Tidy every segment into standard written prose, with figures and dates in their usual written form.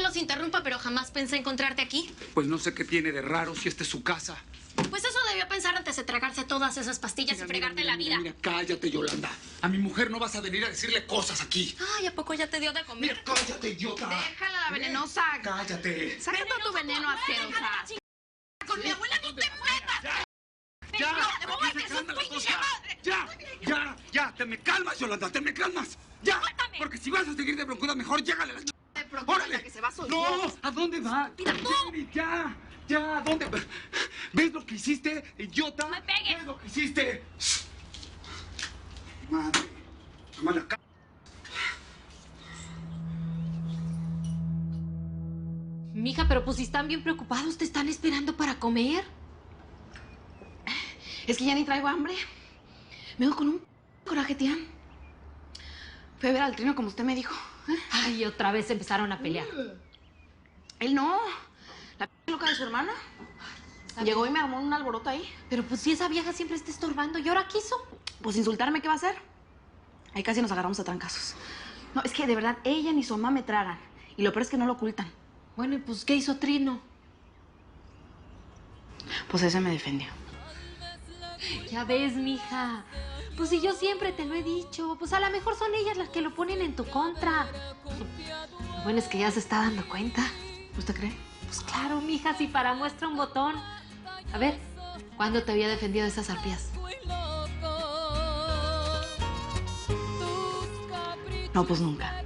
los interrumpa, pero jamás pensé encontrarte aquí. Pues no sé qué tiene de raro si esta es su casa. Pues eso debió pensar antes de tragarse todas esas pastillas y fregarte la vida. Mira, cállate, Yolanda. A mi mujer no vas a venir a decirle cosas aquí. Ay, ¿a poco ya te dio de comer? Mira, cállate, idiota. Déjala, la venenosa. Cállate. Saca todo tu veneno asquerosa. Con mi abuela no te metas. Ya, te me calmas, Yolanda, te me calmas. Ya, Suéltame. porque si vas a seguir de broncuda, mejor llégale a la ¡Órale! Que se va a soltar. No, ¿a dónde va? Mira, tú. Ya, ¿a dónde? ¿Ves lo que hiciste, idiota? ¡No me pegues! ¿Ves lo que hiciste? Madre, mala c... Mija, pero pues si están bien preocupados, te están esperando para comer. Es que ya ni traigo hambre. Me vengo con un coraje, tía. Fui a ver al Trino como usted me dijo. Ay, otra vez empezaron a pelear. Él no. La loca de su hermana. Llegó y me armó un alboroto ahí. Pero pues si esa vieja siempre está estorbando y ahora quiso. Pues insultarme, ¿qué va a hacer? Ahí casi nos agarramos a trancazos. No, es que de verdad, ella ni su mamá me tragan. Y lo peor es que no lo ocultan. Bueno, ¿y pues qué hizo Trino? Pues ese me defendió. Ya ves, mija. Pues si yo siempre te lo he dicho. Pues a lo mejor son ellas las que lo ponen en tu contra. Lo bueno es que ya se está dando cuenta. ¿Usted cree? Pues claro, mija, si para muestra un botón. A ver, ¿cuándo te había defendido de esas arpías? No, pues nunca.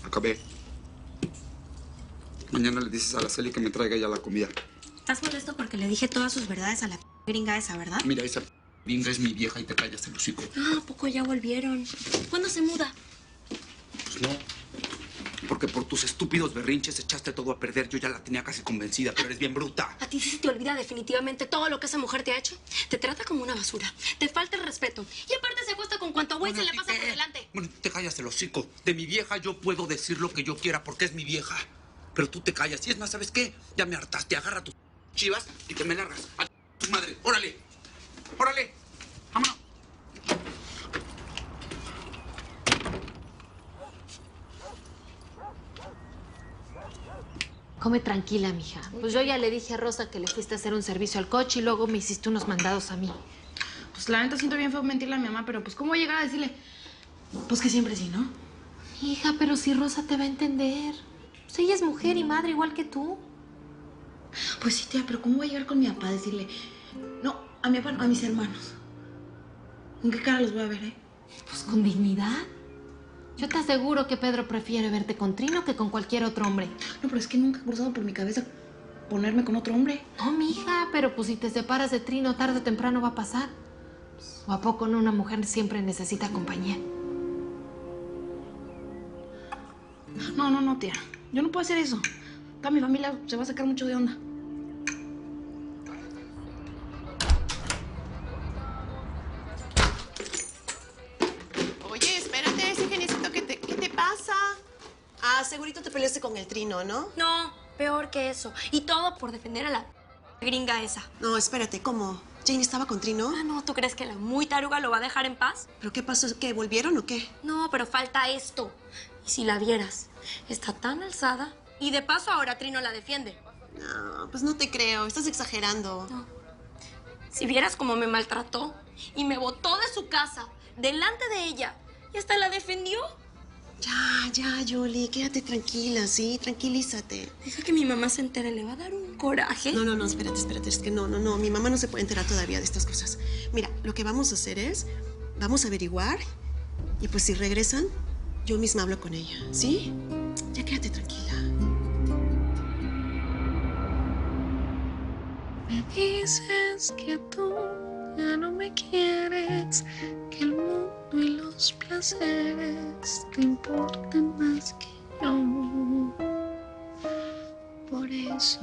Acabé. Mañana le dices a la Celi que me traiga ya la comida. ¿Estás molesto porque le dije todas sus verdades a la gringa esa, verdad? Mira, esa gringa es mi vieja y te callas el hocico. Ah, ¿a poco ya volvieron? ¿Cuándo se muda? Pues no. Porque por tus estúpidos berrinches echaste todo a perder. Yo ya la tenía casi convencida, pero eres bien bruta. ¿A ti sí se te olvida definitivamente todo lo que esa mujer te ha hecho? Te trata como una basura. Te falta el respeto. Y aparte se acuesta con cuanto güey se le pasa por delante. Bueno, te callas el hocico. De mi vieja yo puedo decir lo que yo quiera porque es mi vieja. Pero tú te callas. Y es más, ¿sabes qué? Ya me hartaste. Agarra tus chivas y te me largas. A tu madre. ¡Órale! ¡Órale! ¡Vámonos! Come tranquila, mija. Pues yo ya le dije a Rosa que le fuiste a hacer un servicio al coche y luego me hiciste unos mandados a mí. Pues la neta siento bien feo mentirle a mi mamá, pero pues ¿cómo voy a llegar a decirle? Pues que siempre sí, ¿no? Hija, pero si Rosa te va a entender. Pues ella es mujer y madre igual que tú. Pues sí, tía, pero ¿cómo voy a llegar con mi papá a decirle? No, a mi papá, no, a mis hermanos. ¿Con qué cara los voy a ver, Pues con dignidad. Yo te aseguro que Pedro prefiere verte con Trino que con cualquier otro hombre. No, pero es que nunca ha cruzado por mi cabeza ponerme con otro hombre. No, mija, pero pues si te separas de Trino, tarde o temprano va a pasar. Pues, ¿o a poco no una mujer siempre necesita compañía? No, tía. Yo no puedo hacer eso. Toda mi familia se va a sacar mucho de onda. Oye, espérate, ese geniecito, ¿qué te pasa? Ah, segurito te peleaste con el Trino, ¿no? No, peor que eso. Y todo por defender a la gringa esa. No, espérate, ¿cómo? ¿Jane estaba con Trino? Ah, no, ¿tú crees que la muy taruga lo va a dejar en paz? ¿Pero qué pasó? ¿Qué, volvieron o qué? No, pero falta esto. Y si la vieras, está tan alzada. Y de paso ahora Trino la defiende. No, pues no te creo, estás exagerando. No. Si vieras cómo me maltrató y me botó de su casa, delante de ella, y hasta la defendió. Ya, Yoli, quédate tranquila, ¿sí? Tranquilízate. Deja que mi mamá se entere, le va a dar un coraje. No, espérate, es que no, mi mamá no se puede enterar todavía de estas cosas. Mira, lo que vamos a hacer es, vamos a averiguar, y pues si regresan, yo misma hablo con ella, ¿sí? Ya quédate tranquila. Me dices que tú ya no me quieres, que el mundo y los placeres te importan más que yo. Por eso,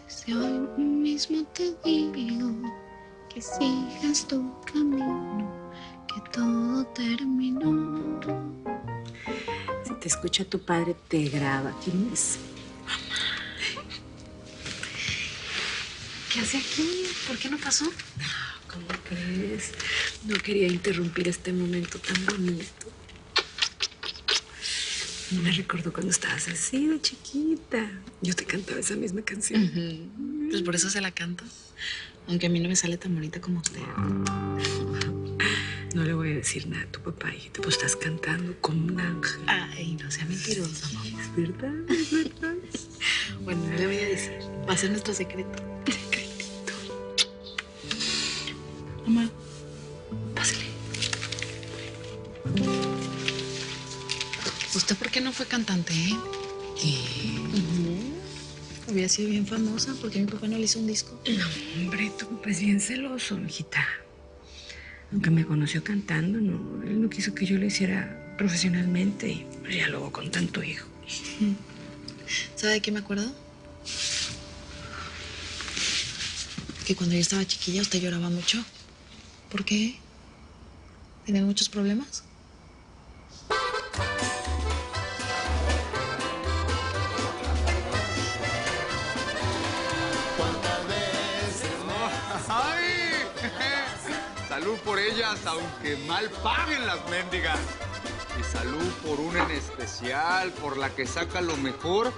desde hoy mismo te digo que sigas tu camino, que todo terminó. Si te escucha tu padre, te graba. ¿Quién es? ¿Qué hace aquí? ¿Por qué no pasó? No, ¿cómo crees? No quería interrumpir este momento tan bonito. Me recordó cuando estabas así de chiquita. Yo te cantaba esa misma canción. Pues por eso se la canto. Aunque a mí no me sale tan bonita como usted. No le voy a decir nada a tu papá, hijita, pues estás cantando como un ángel. Ay, no sea mentirosa, mamá. ¿Es verdad? ¿Es verdad? Bueno, no le voy a decir. Va a ser nuestro secreto. Secretito. Mamá, pásale. ¿Usted por qué no fue cantante, ¿Qué? Hubiera sido bien famosa porque mi papá no le hizo un disco. No, hombre, tu papá es bien celoso, mijita. Aunque me conoció cantando, no, él no quiso que yo lo hiciera profesionalmente y pues ya luego con tanto hijo. ¿Sabe de qué me acuerdo? Que cuando yo estaba chiquilla usted lloraba mucho. ¿Por qué? ¿Tenía muchos problemas? ¡Ay! Salud por ellas, aunque mal paguen las mendigas. Y salud por una en especial, por la que saca lo mejor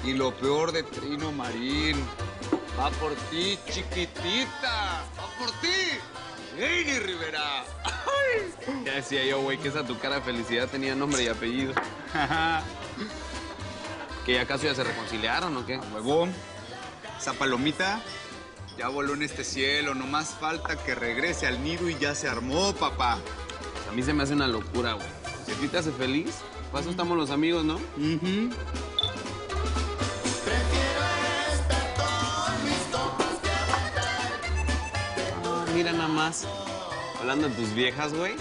y lo peor de Trino Marín. Va por ti, chiquitita. Va por ti, Lady Rivera. ¡Ay! Ya decía yo, güey, que esa tu cara de felicidad tenía nombre y apellido. ¿Que ya acaso ya se reconciliaron o qué? Huevón, esa palomita ya voló en este cielo. No más falta que regrese al nido y ya se armó, papá. A mí se me hace una locura, güey. Si a ti te hace feliz, para eso estamos los amigos, ¿no? Mira nada más. Hablando de tus viejas, güey.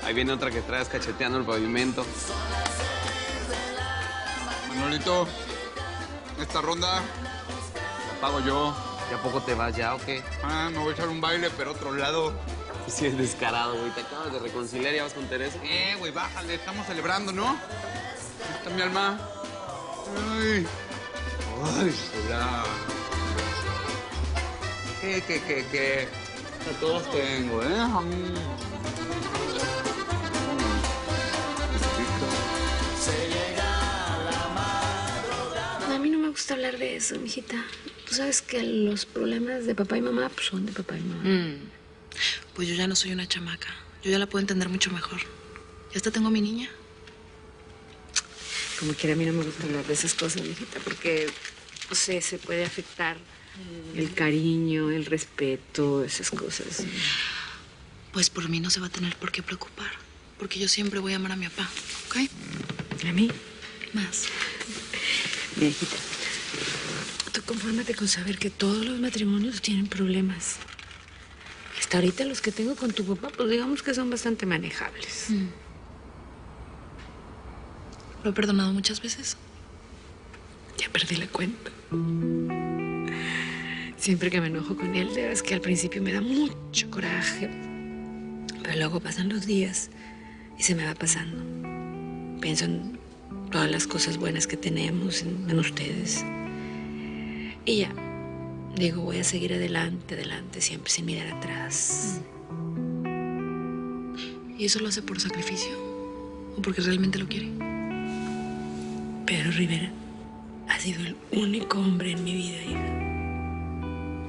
Ahí viene otra que traes cacheteando el pavimento. Manolito, esta ronda la pago yo. ¿Y a poco te vas ya o qué? Me voy a echar un baile, pero otro lado. Sí, es descarado, güey. Te acabas de reconciliar y ya vas con Teresa. Güey, bájale, estamos celebrando, ¿no? Ahí está mi alma. Ay. Ay, hola. ¿Qué? A todos tengo, ¿eh? A mí no me gusta hablar de eso, mijita. Tú sabes que los problemas de papá y mamá pues, son de papá y mamá. Pues yo ya no soy una chamaca. Yo ya la puedo entender mucho mejor. Ya hasta tengo a mi niña. Como quiera, a mí no me gusta hablar de esas cosas, mijita, porque, no sé, se puede afectar el cariño, el respeto, esas cosas. Pues por mí no se va a tener por qué preocupar. Porque yo siempre voy a amar a mi papá, ¿ok? ¿A mí? Más. Mira, hijita, tú confórmate con saber que todos los matrimonios tienen problemas. Hasta ahorita los que tengo con tu papá, pues digamos que son bastante manejables. Lo he perdonado muchas veces. Ya perdí la cuenta. Siempre que me enojo con él, de verdad que al principio me da mucho coraje. Pero luego pasan los días y se me va pasando. Pienso en todas las cosas buenas que tenemos, en ustedes. Y ya, digo, voy a seguir adelante, siempre sin mirar atrás. ¿Y eso lo hace por sacrificio? ¿O porque realmente lo quiere? Pedro Rivera ha sido el único hombre en mi vida, hija.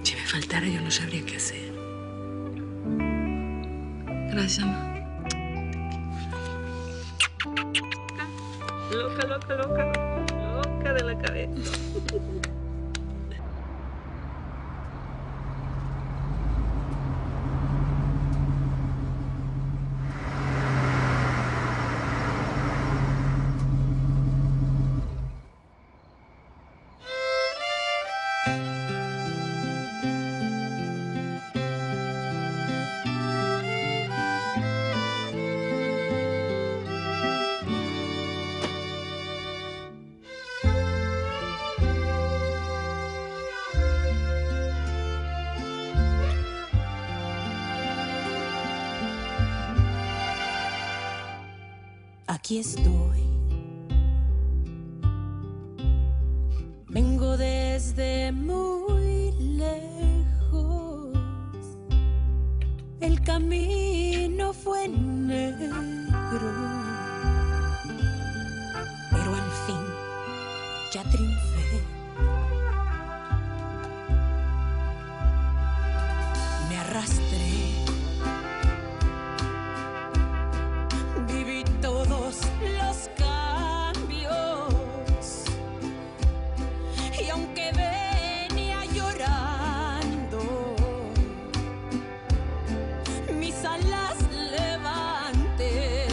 Si me faltara, yo no sabría qué hacer. Gracias, mamá. Loca de la cabeza. Aquí estoy. Vengo desde muy lejos. El camino fue negro, pero al fin ya triunfé. Me arrastré, viví todos los cambios y aunque venía llorando, mis alas levanté.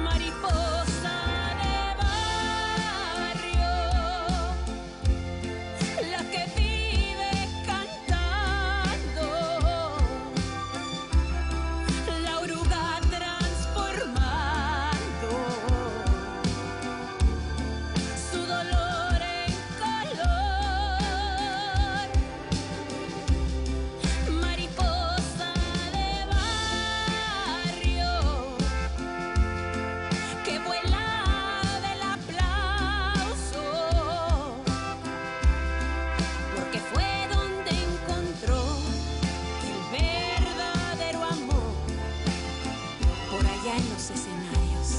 Mariposa de barrio, la que vive cantando, la oruga transformando su dolor en color. Mariposa de barrio, que vuela del aplauso, porque fue donde encontró el verdadero amor, por allá en los escenarios.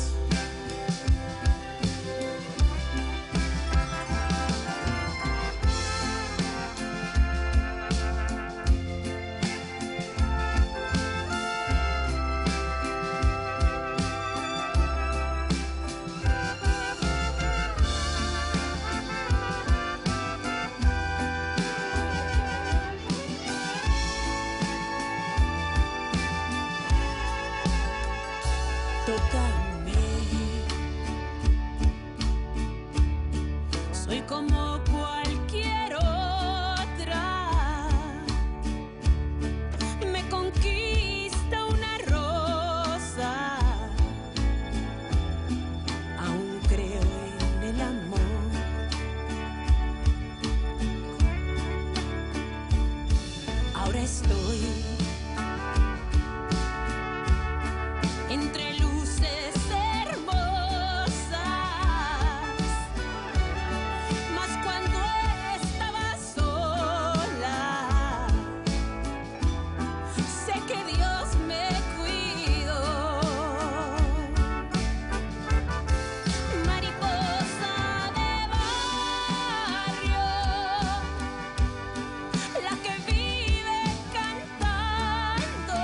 Tócame, soy como cualquier otra, me conquista una rosa, aún creo en el amor. Ahora estoy entre luces hermosas, mas cuando estaba sola, sé que Dios me cuidó. Mariposa de barrio, la que vive cantando,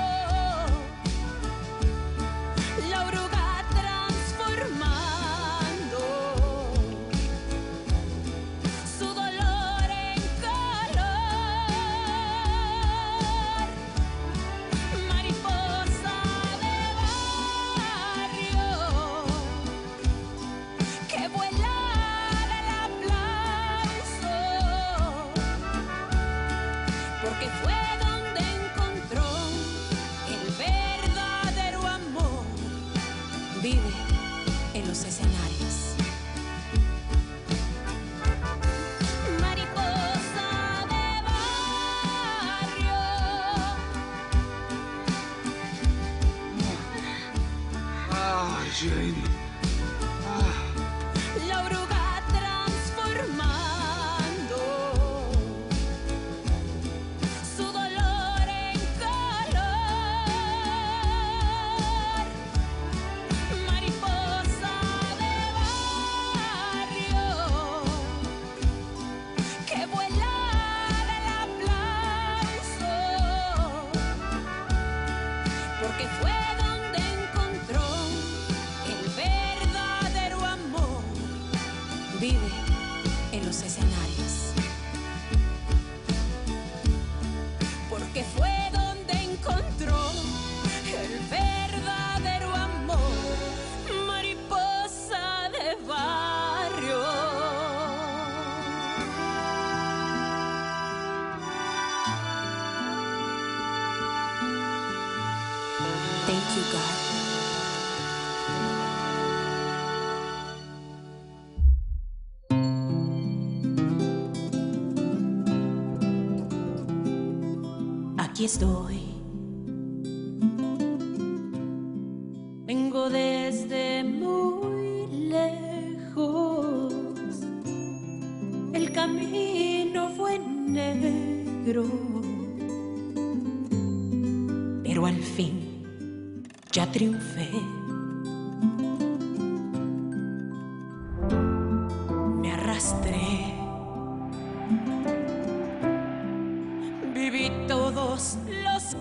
la oruga transformando su dolor en color. Mariposa de barrio, que vuela del aplauso, porque fue donde encontró el verdadero amor. Vive en los escenarios. Mariposa de barrio, Ay, Jane. la oruga transformando su dolor en color. Mariposa de barrio, que vuela del aplauso, porque fue donde encontró el verdadero amor. Vive en los escenarios, porque fue donde encontró el verdadero amor. Mariposa de barrio. Thank you, God. Aquí estoy. Vengo desde muy lejos. El camino fue negro, pero al fin ya triunfé. Me arrastré, viví todos los